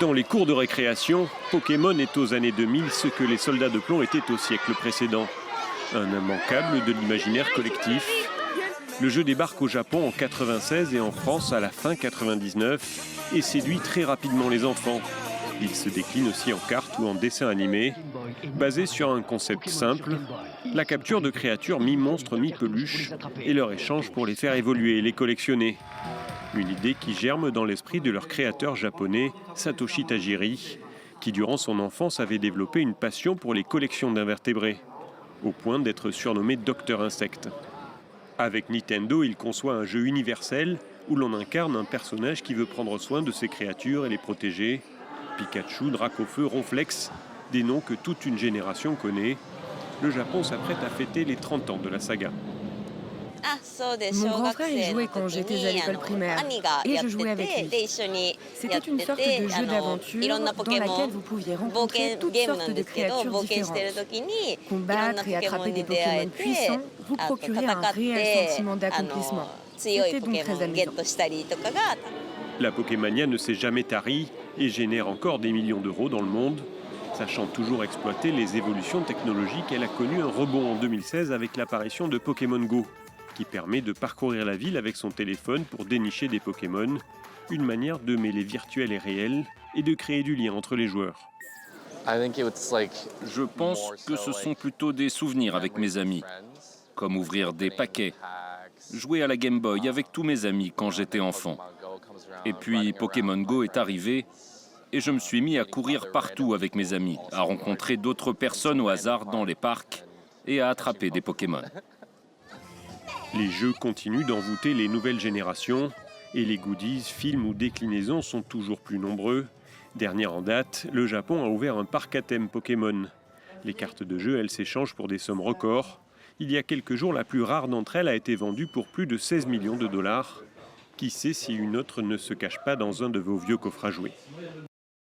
Dans les cours de récréation, Pokémon est aux années 2000 ce que les soldats de plomb étaient au siècle précédent. Un immanquable de l'imaginaire collectif. Le jeu débarque au Japon en 96 et en France à la fin 99 et séduit très rapidement les enfants. Il se décline aussi en cartes ou en dessin animé, basé sur un concept simple, la capture de créatures mi-monstres, mi-peluches et leur échange pour les faire évoluer et les collectionner. Une idée qui germe dans l'esprit de leur créateur japonais, Satoshi Tajiri, qui durant son enfance avait développé une passion pour les collections d'invertébrés, au point d'être surnommé Docteur Insecte. Avec Nintendo, il conçoit un jeu universel où l'on incarne un personnage qui veut prendre soin de ses créatures et les protéger. Pikachu, Dracofeu, Ronflex, des noms que toute une génération connaît. Le Japon s'apprête à fêter les 30 ans de la saga. Mon grand frère y jouait quand j'étais à l'école primaire et je jouais avec lui. C'était une sorte de jeu d'aventure dans laquelle vous pouviez rencontrer toutes sortes de créatures différentes. Combattre et attraper des Pokémon puissants vous procurait un réel sentiment d'accomplissement. C'était donc très amusant. La Pokémania ne s'est jamais tarie et génère encore des millions d'euros dans le monde. Sachant toujours exploiter les évolutions technologiques, elle a connu un rebond en 2016 avec l'apparition de Pokémon Go, qui permet de parcourir la ville avec son téléphone pour dénicher des Pokémon, une manière de mêler virtuel et réel et de créer du lien entre les joueurs. Je pense que ce sont plutôt des souvenirs avec mes amis, comme ouvrir des paquets, jouer à la Game Boy avec tous mes amis quand j'étais enfant. Et puis Pokémon Go est arrivé et je me suis mis à courir partout avec mes amis, à rencontrer d'autres personnes au hasard dans les parcs et à attraper des Pokémon. Les jeux continuent d'envoûter les nouvelles générations et les goodies, films ou déclinaisons sont toujours plus nombreux. Dernière en date, le Japon a ouvert un parc à thème Pokémon. Les cartes de jeu, elles s'échangent pour des sommes records. Il y a quelques jours, la plus rare d'entre elles a été vendue pour plus de 16 millions de dollars. Qui sait si une autre ne se cache pas dans un de vos vieux coffres à jouer.